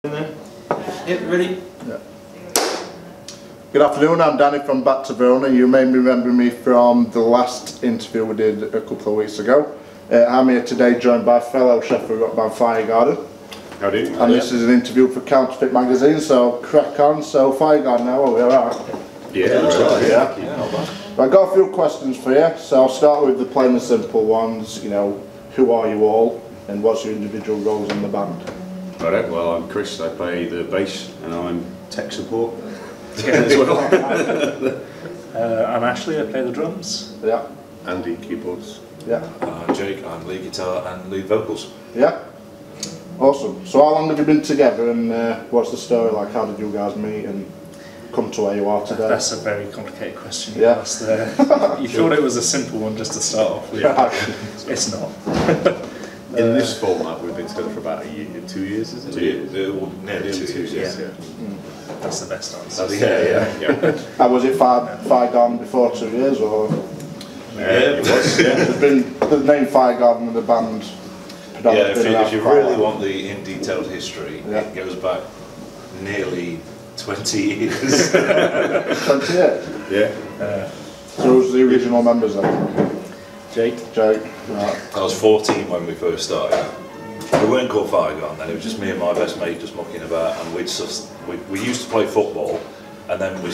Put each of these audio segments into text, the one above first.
Yeah, ready? Yeah. Good afternoon, I'm Danny from Back to Verona. You may remember me from the last interview we did a couple of weeks ago. I'm here today joined by fellow Sheffield rock band Firegarden. Howdy. And this is an interview for Counterfeit magazine, so crack on. So Firegarden now, are we alright? Yeah. I've got a few questions for you, so I'll start with the plain and simple ones. You know, who are you all and what's your individual roles in the band? Alright, well I'm Chris, I play the bass and I'm tech support as well. I'm Ashley, I play the drums. Yeah. Andy, keyboards. Yeah. Jake, I'm lead guitar and lead vocals. Yeah. Awesome. So how long have you been together and what's the story like? How did you guys meet and come to where you are today? That's a very complicated question you Yeah. asked there. You thought it was a simple one just to start off with. It's not. In this format we've been together for about a year, 2 years, is it? 2 years. Nearly 2 years. Yeah. That's the best answer. Yeah. And was it Firegarden before 2 years or? Yeah, it was. Yeah. There's been the name Firegarden and the band. Yeah, if you really want the in detailed history, yeah. It goes back nearly 20 years. 28? Yeah. So who's the original members then? Jake. Jake, right. I was 14 when we first started. We weren't called Firegarden then, it was just me and my best mate just mucking about, and we used to play football, and then we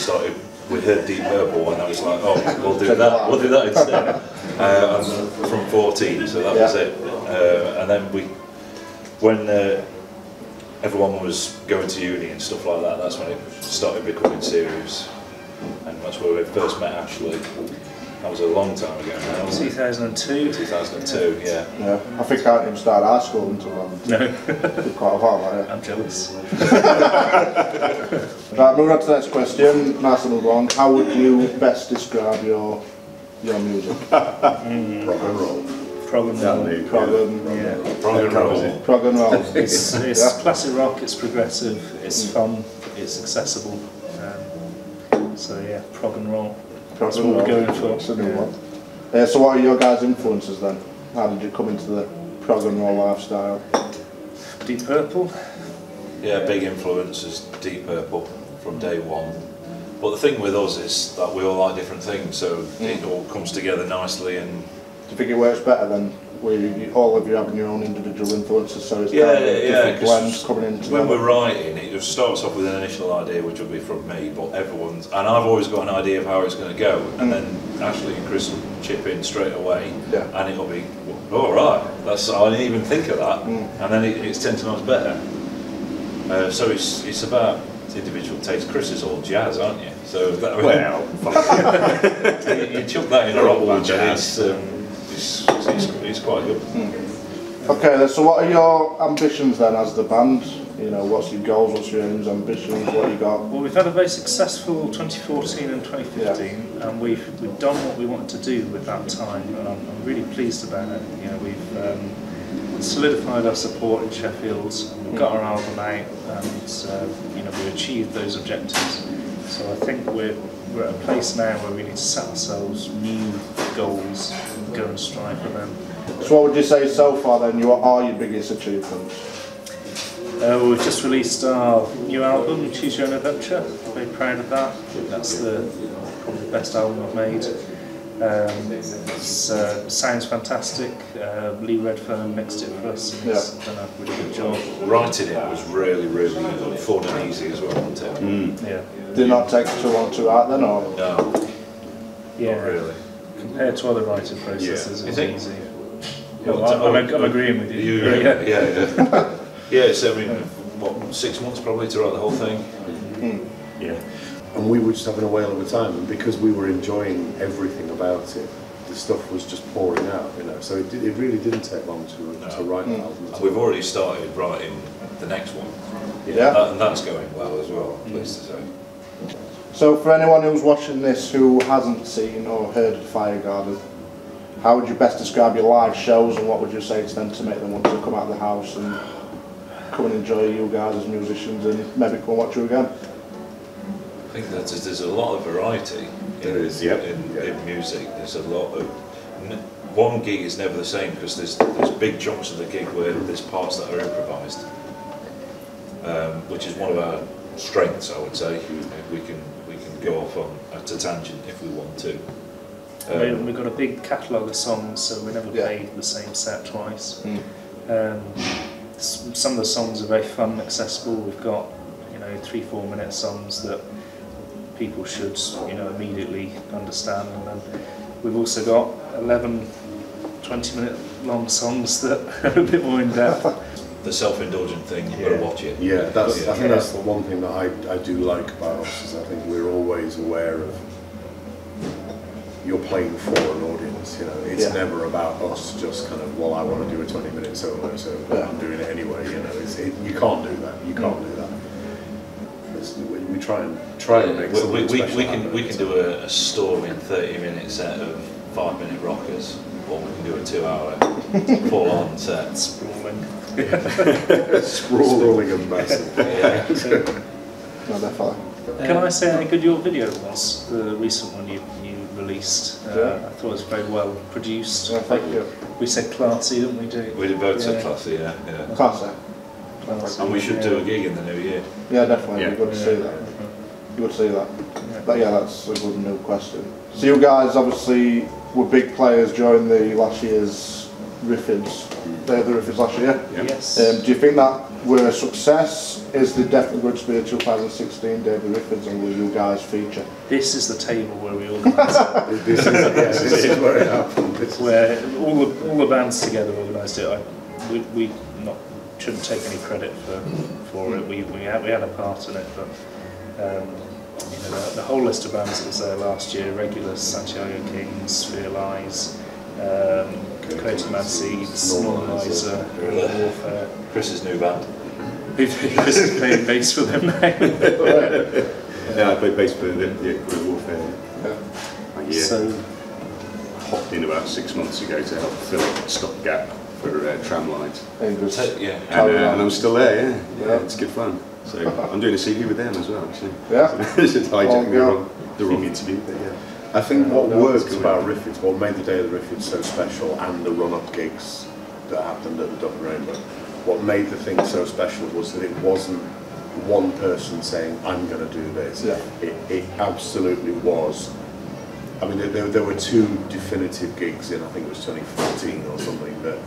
heard Deep Purple, and I was like, oh, we'll do that instead. I'm from 14, so that was it. And then when everyone was going to uni and stuff like that, that's when it started becoming serious, and that's where we first met Ashley. That was a long time ago now. 2002. 2002, yeah. Yeah. I think I didn't even start high school until quite a while like I'm jealous. Right, moving on to the next question. Nice little one. How would you best describe your music? Rock and roll. Prog and roll. Prog and roll. It's classic rock, it's progressive, it's fun, it's accessible. So yeah, prog and roll. That's what we're going for. That's a new one. So what are your guys' influences then? How did you come into the prog and roll lifestyle? Deep Purple. Yeah, big influence is Deep Purple from day one. But the thing with us is that we all like different things, so it all comes together nicely. And do you think it works better than all of you having your own individual influences, so it's kind of different blends coming into when we're writing, it just starts off with an initial idea which will be from me, but everyone's, and I've always got an idea of how it's going to go, and then Ashley and Chris will chip in straight away, and it'll be, all right, I didn't even think of that, and then it's 10 times better. So it's about individual taste. Chris is all jazz, aren't you? So that, you chuck that in a rock band, it's quite good. Okay, then, so what are your ambitions then as the band? You know, what's your goals, what's your aims, ambitions, what you got? Well, we've had a very successful 2014 and 2015, and we've done what we wanted to do with that time, and I'm really pleased about it. You know, we've solidified our support in Sheffield, we've got our album out, and you know, we've achieved those objectives. So I think we're at a place now where we need to set ourselves new goals and go and strive for them. So what would you say so far then are your biggest achievements? We've just released our new album, Choose Your Own Adventure. Very proud of that. That's probably the best album I've made. Sounds fantastic. Lee Redfern mixed it for us, and he's done a really good job. Writing it was really, really fun and easy as well, wasn't it? Yeah. Did it not take too long to write then, or? No. Yeah. Not really. Compared to other writing processes, You it's think? easy. I'm agreeing with you. Yeah. Yeah, so I mean, what, 6 months probably to write the whole thing? Yeah. And we were just having a whale of a time, and because we were enjoying everything about it, the stuff was just pouring out, you know. So it really didn't take long to write the album. And we've already started writing the next one. Yeah. And that's going well as well, I'm pleased to say. So for anyone who's watching this who hasn't seen or heard of Firegarden, how would you best describe your live shows, and what would you say to them to make them want to come out of the house and come and enjoy you guys as musicians and maybe come and watch you again? I think that there's a lot of variety in music. There's a lot of... One gig is never the same because there's big chunks of the gig where there's parts that are improvised. which is one of our strengths, I would say. We can go off on a tangent if we want to. We've got a big catalogue of songs, so we never play the same set twice. Some of the songs are very fun and accessible. We've got 3-4 minute songs that people should immediately understand, and then we've also got 11 20-minute long songs that are a bit more in depth. The self-indulgent thing, you've got to watch it. Yeah, I think that's the one thing that I do like about us, is I think we're always aware of you're playing for an audience. It's never about us just kind of, well, I want to do a 20-minute solo, so I'm doing it anyway. You can't do that. You can't do that. We try and make something special. We can do a storming 30-minute set of 5-minute rockers, or we can do a 2-hour full-on set. Sprawling and massive. No, definitely. Can I say how good your video was? The recent one you released. I thought it was very well produced. Yeah, thank you. We said classy, didn't we? We did both say classy, yeah. Classy. And we should do a gig in the new year. Yeah, definitely. You're good to see that. Good to see that. But yeah, that's a good new question. So you guys obviously were big players during the last year's Riffids. The Riffids last year. Yes. Do you think that were a success? Is there definitely going to be a 2016 Day of the Riffids, and will you guys feature? This is the table where we organise it. This is where it happened. Where all the bands together organised it. We shouldn't take any credit for it. We had a part in it, but the whole list of bands that was there last year: Regulus, Santiago Kings, Fear Lies, Creative Mad Seeds, Normalizer, Warfare. Chris's new band. Chris is playing bass for them now. Yeah, I played bass for the Warfare. So Hopped in about 6 months ago to help fill a stopgap for tram lines. And I'm still there, yeah. It's good fun. So I'm doing a CD with them as well, actually. Yeah. Just hijacking the wrong interview, but yeah. I think what worked about Riffids, what made the Day of the Riffids so special, and the run-up gigs that happened at the Dublin Rainbow, what made the thing so special was that it wasn't one person saying, I'm going to do this. Yeah. It absolutely was. I mean, there were 2 definitive gigs in, I think it was 2014 or something, that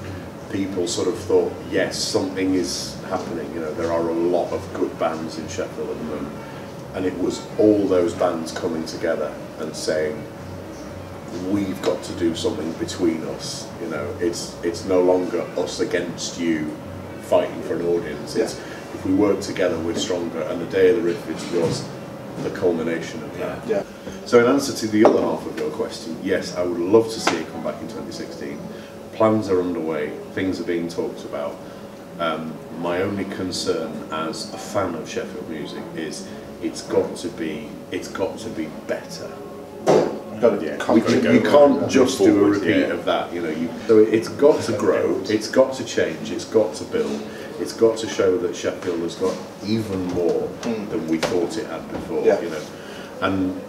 people sort of thought, yes, something is happening. There are a lot of good bands in Sheffield at the moment. And it was all those bands coming together and saying, we've got to do something between us. It's no longer us against you fighting for an audience. It's, if we work together, we're stronger. And the Day of the Riffids was the culmination of that. Yeah. So in answer to the other half of your question, yes, I would love to see it come back in 2016. Plans are underway, things are being talked about. My only concern as a fan of Sheffield music is it's got to be better. You can't just do a repeat of that. So it's got to grow, it's got to change, it's got to build, it's got to show that Sheffield has got even more than we thought it had before. And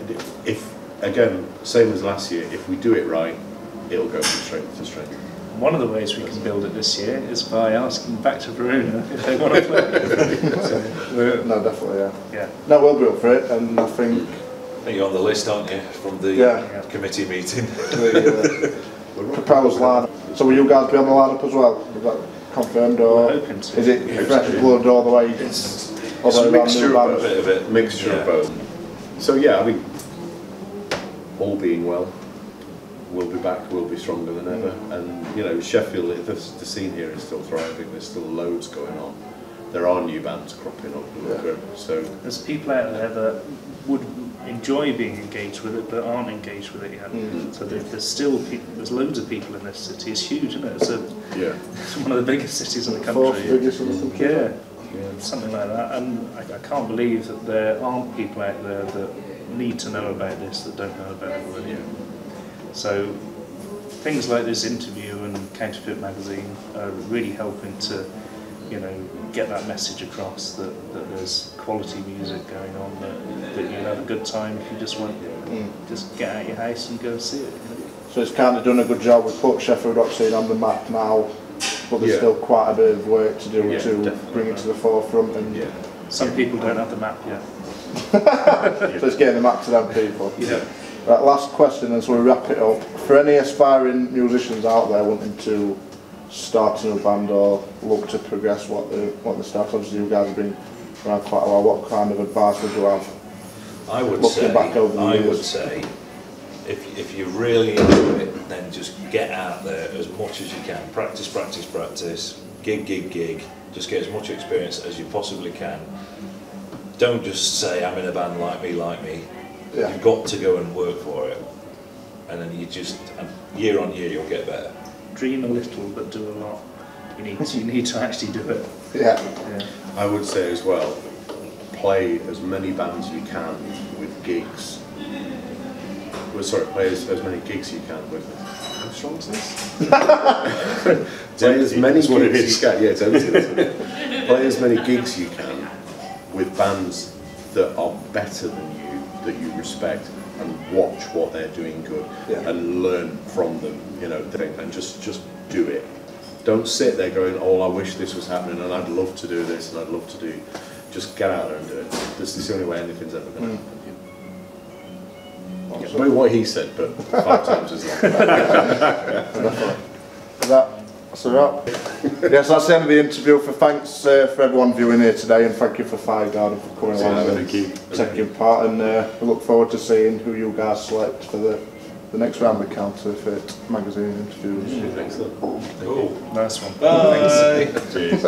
if, again, same as last year, if we do it right, it'll go from strength to strength. one of the ways we can build it this year is by asking back to Verona if they want to play. No, definitely, yeah. No, we'll be up for it, and I think You're on the list, aren't you, from the committee meeting? the proposed lineup. So will you guys be on the lineup as well? Is that confirmed, or is it fresh blood all the way? It's a mixture of both. Mixture of both. So yeah, I mean, all being well, we'll be back, we'll be stronger than ever. And you know, Sheffield, the scene here is still thriving, there's still loads going on. There are new bands cropping up. So there's people out there that would enjoy being engaged with it but aren't engaged with it yet. So there's still there's loads of people in this city. It's huge, isn't it? It's one of the biggest cities in the country. Fourth biggest in the country. Yeah, something like that. And I can't believe that there aren't people out there that need to know about this that don't know about it already. So things like this interview and Counterfeit magazine are really helping to, you know, get that message across that there's quality music going on, that you'll have a good time if you just want just get out of your house and go and see it. You know? So it's kind of done a good job. We've put Sheffield rock scene on the map now, but there's still quite a bit of work to do to definitely bring it to the forefront. And Some people don't have the map yet. So it's getting the map to them people. Yeah. Right, last question as we wrap it up. For any aspiring musicians out there wanting to start a new band or look to progress what the start, obviously you guys have been around quite a while, what kind of advice would you have? I would Looking back over the years? would say, if you're really into it, then just get out there as much as you can. Practice, practice, practice. Gig, gig, gig. Just get as much experience as you possibly can. Don't just say, I'm in a band, like me, like me. Yeah. You've got to go and work for it. And then and year on year, you'll get better. Dream a little, but do a lot. You need to actually do it. Yeah. I would say as well, play as many bands you can with gigs. Well, sorry, play as many gigs you can with. How strong is this? Play as many gigs you can. Yeah, it's empty. Isn't it? Play as many gigs you can with bands that are better than you, that you respect, and watch what they're doing good, and learn from them. You know, and just do it. Don't sit there going, "Oh, I wish this was happening, and I'd love to do this, and I'd love to do." Just get out there and do it. This is the only way anything's ever going to happen. Yeah, maybe what he said, but 5 times as long. That's a wrap. Yes, that's the end of the interview. Thanks for everyone viewing here today, and thank you for Firegarden for coming along and taking part. And we look forward to seeing who you guys select for the next round of the Counterfeit magazine interviews. Excellent. Cool. Nice one. Bye. Thanks. Cheers.